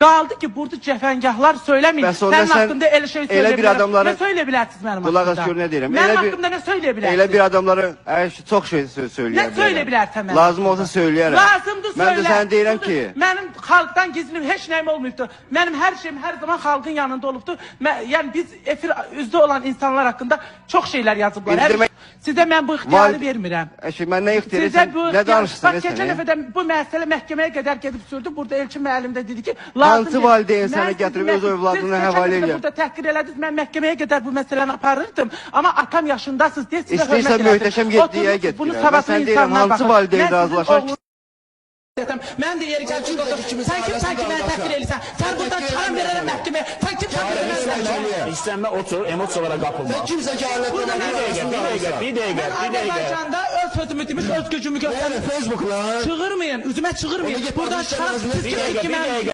Qaldı ki, burada cəfəngahlar söyləməyin. Sənin haqqında elə şey söyləyə Ne söyləyə bilərsiniz mənim haqqında? Qulaq as, ne deyirəm. Mənim haqqımda nə söyləyə bilərsiniz? Elə bir adamları çox şey söyləyərəm. Nə söyləyə bilərsən mənim? Lazım olsa söyləyərəm. Lazımdır söylə. Mən də sənə deyirəm ki, mənim xalqdan gizlim heç nəyim olmayıbdır. Mənim hər şeyim hər zaman xalqın yanında olubdur. Yəni biz efir üzdə olan insanlar haqqında çox şeylər yazıblar. Sizə mən bu ixtiyarı vermirəm. Mən nə ixtiyarı, nə danışırsan? Bax, keçən dəfə də bu məsələ məhkəməyə qədər gedib sürdü. Burada Elçin müəllim də dedi ki, hansı valideyn səni gətirib öz övladına həvalə edir? Burada təhqir elədiniz, mən məhkəməyə qədər bu məsələni aparırdım. Amma atam yaşındasınız deyə sizə hörmət İstəyirsən möhtəşəm getdiyə get. Bunu savadlı insanlar hansı valideyn razılaşar ki? Mən də yeri gəlsin otur. Sən ki məni təhqir eləyirsən. Sən buradan çıxaran verərəm məhkəməyə. Sən kim təhqir eləyirsən? İstənmə otur, emosiyalara qapılma. Kimsə ki, Bir dəqiqə. Azərbaycanda öz sözümü demiş, öz gücümü göstərir. Facebook'la. Çığırmayın, üzümə çığırmayın. Buradan çıxaran siz kim?